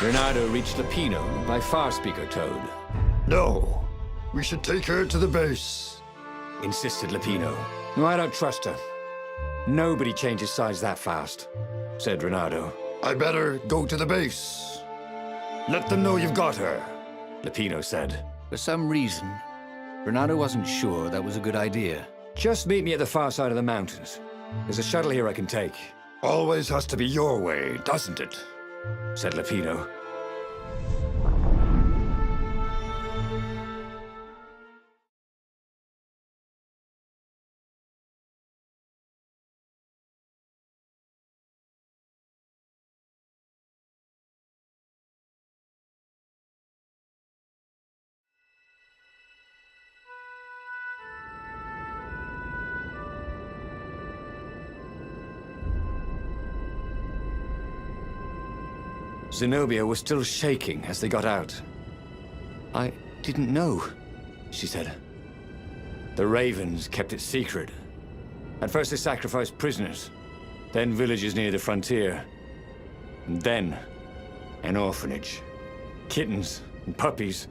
Renato reached Lapino by Farspeaker Toad, No. We should take her to the base. insisted Lapino. No, I don't trust her. Nobody changes sides that fast, said Renato. I better go to the base. Let them know you've got her. Lapino said. For some reason, Renato wasn't sure that was a good idea. Just meet me at the far side of the mountains. There's a shuttle here I can take, Always has to be your way, doesn't it? said Lapino. Zenobia was still shaking as they got out. I didn't know, she said. The Ravens kept it secret. At first they sacrificed prisoners, then villages near the frontier, and then an orphanage. Kittens and puppies.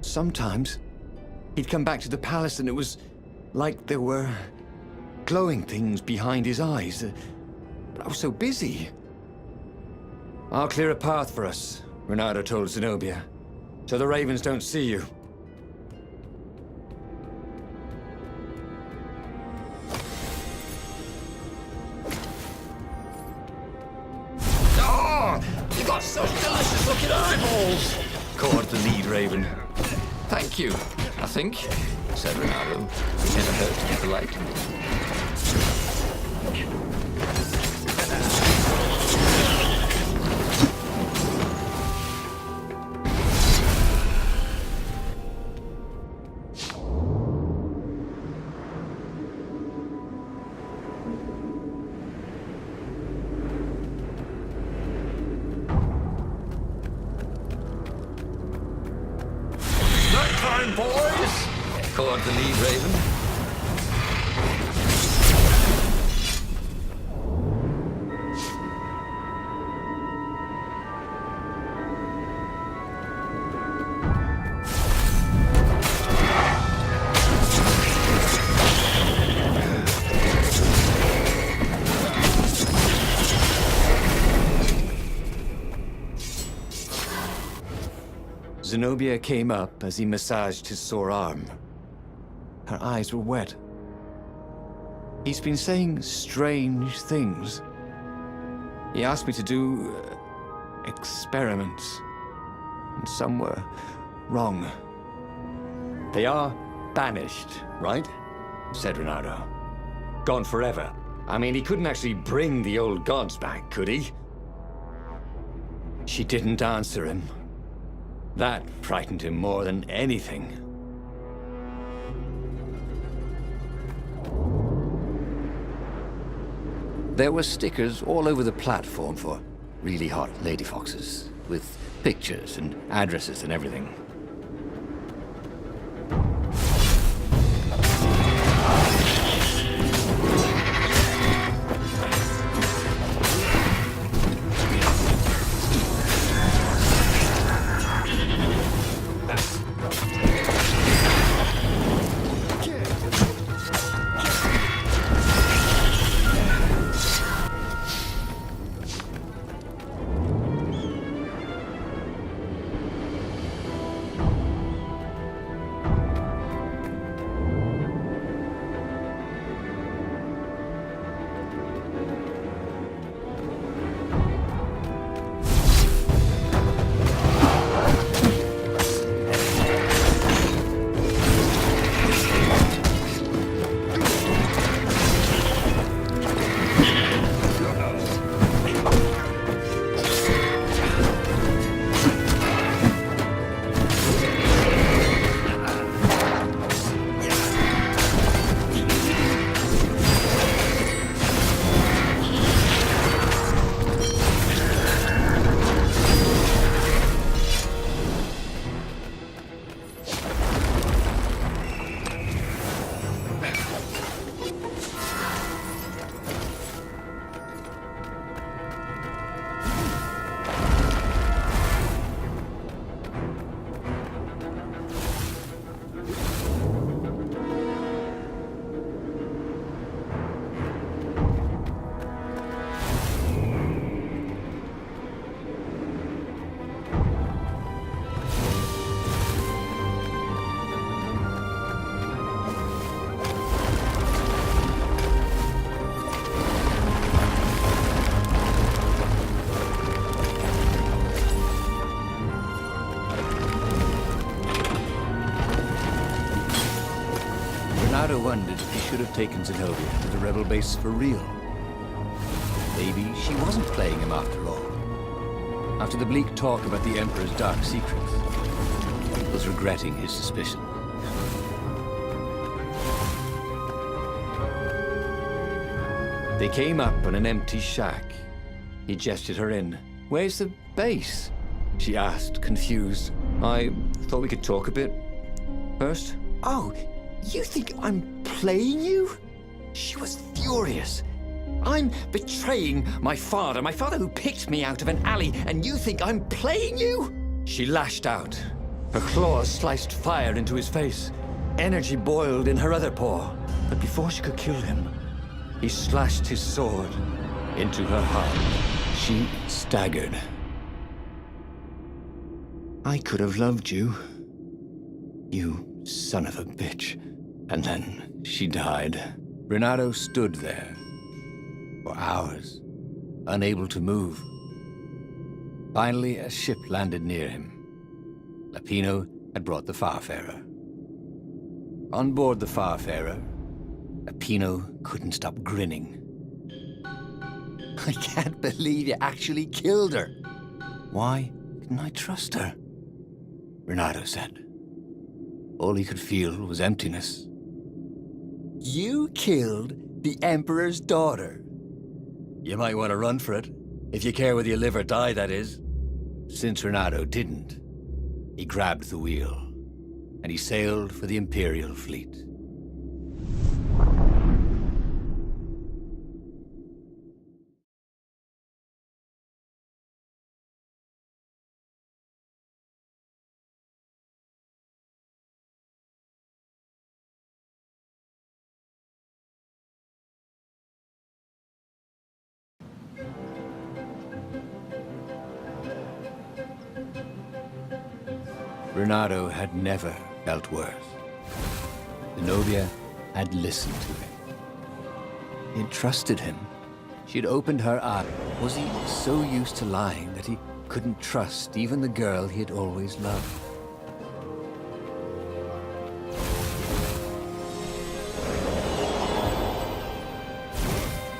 Sometimes he'd come back to the palace and it was like there were glowing things behind his eyes. But I was so busy. I'll clear a path for us, Renato told Zenobia, so the Ravens don't see you. Oh, you got such delicious-looking eyeballs! Cawed the lead Raven. Thank you, I think, said Renato. It never hurt to be polite. Boys! Called the lead Raven. Zenobia came up as he massaged his sore arm. Her eyes were wet. He's been saying strange things. He asked me to do experiments, and some were wrong. They are banished, right? Said Renato. Gone forever. I mean, he couldn't actually bring the old gods back, could he? She didn't answer him. That frightened him more than anything. There were stickers all over the platform for really hot lady foxes, with pictures and addresses and everything. wondered if he should have taken Zenobia to the rebel base for real. Maybe she wasn't playing him after all. After the bleak talk about the Emperor's dark secrets, he was regretting his suspicion. They came up on an empty shack. He gestured her in. "Where's the base?" she asked, confused. "I thought we could talk a bit first." Oh, you think I'm playing you? She was furious. I'm betraying my father who picked me out of an alley, and you think I'm playing you? She lashed out. Her claws sliced fire into his face. Energy boiled in her other paw. But before she could kill him, he slashed his sword into her heart. She staggered. "I could have loved you, you son of a bitch." And then she died. Renato stood there for hours, unable to move. Finally, a ship landed near him. Lapino had brought the Farfarer. On board the Farfarer, Lapino couldn't stop grinning. "I can't believe you actually killed her. Why didn't I trust her?" Renato said. All he could feel was emptiness. "You killed the Emperor's daughter. You might want to run for it, if you care whether you live or die, that is." Since Renato didn't, he grabbed the wheel, and he sailed for the Imperial fleet. Renato had never felt worse. Zenobia had listened to him. He had trusted him. She had opened her eyes. Was he so used to lying that he couldn't trust even the girl he had always loved?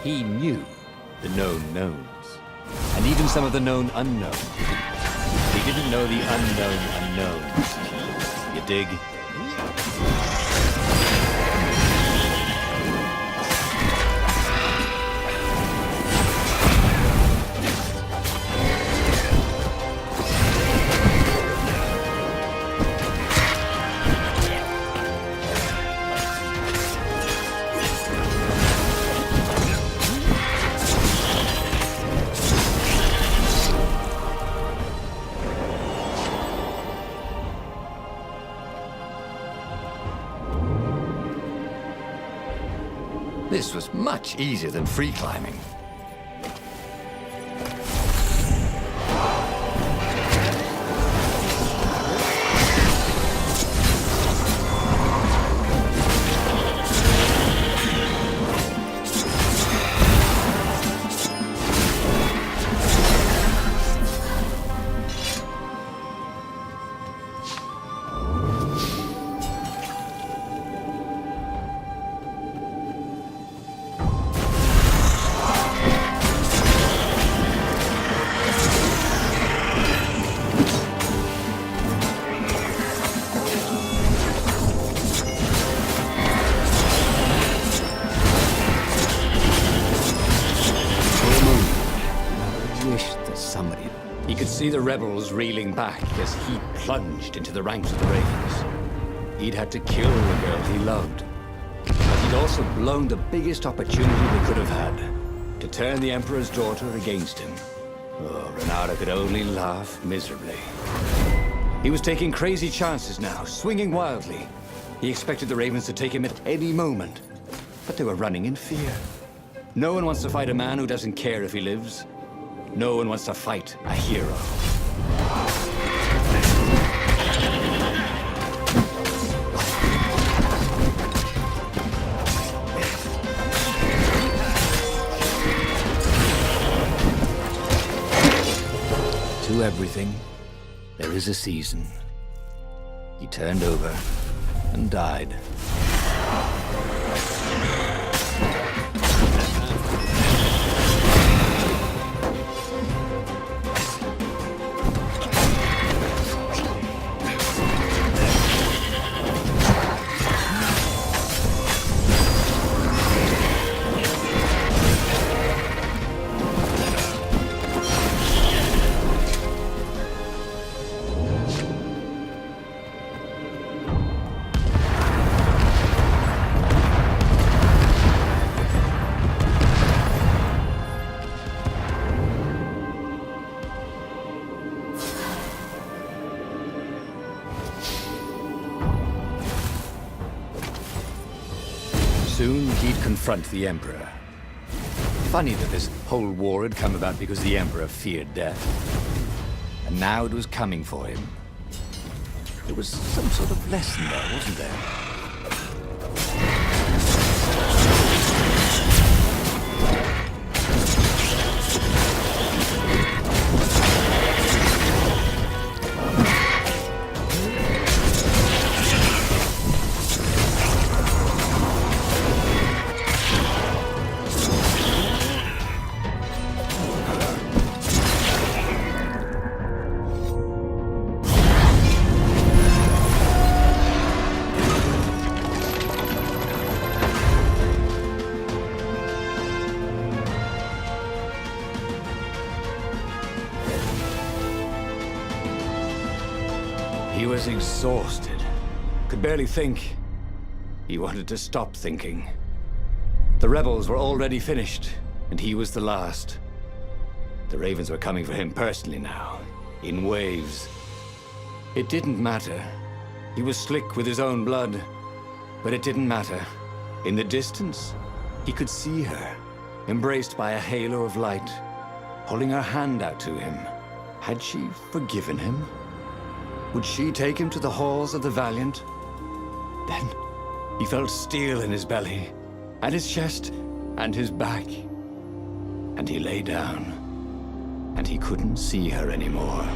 He knew the known knowns, and even some of the known unknowns. He didn't know the unknown unknowns. You dig? This was much easier than free climbing. See the rebels reeling back as he plunged into the ranks of the Ravens. He'd had to kill the girl he loved, but he'd also blown the biggest opportunity they could have had to turn the Emperor's daughter against him. Oh, Renato could only laugh miserably. He was taking crazy chances now, swinging wildly. He expected the Ravens to take him at any moment, but they were running in fear. No one wants to fight a man who doesn't care if he lives. No one wants to fight a hero. To everything, there is a season. He turned over and died. Soon he'd confront the Emperor. Funny that this whole war had come about because the Emperor feared death. And now it was coming for him. There was some sort of lesson there, wasn't there? He was exhausted. Could barely think. He wanted to stop thinking. The rebels were already finished, and he was the last. The Ravens were coming for him personally now, in waves. It didn't matter. He was slick with his own blood, but it didn't matter. In the distance, he could see her, embraced by a halo of light, holding her hand out to him. Had she forgiven him? Would she take him to the halls of the Valiant? Then he felt steel in his belly, and his chest, and his back. And he lay down, and he couldn't see her anymore.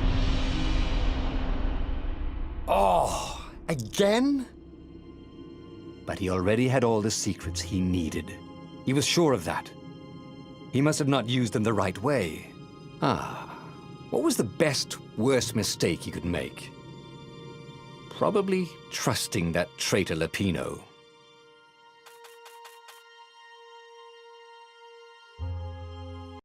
Oh, again? But he already had all the secrets he needed. He was sure of that. He must have not used them the right way. What was the best, worst mistake he could make? Probably trusting that traitor Lapino.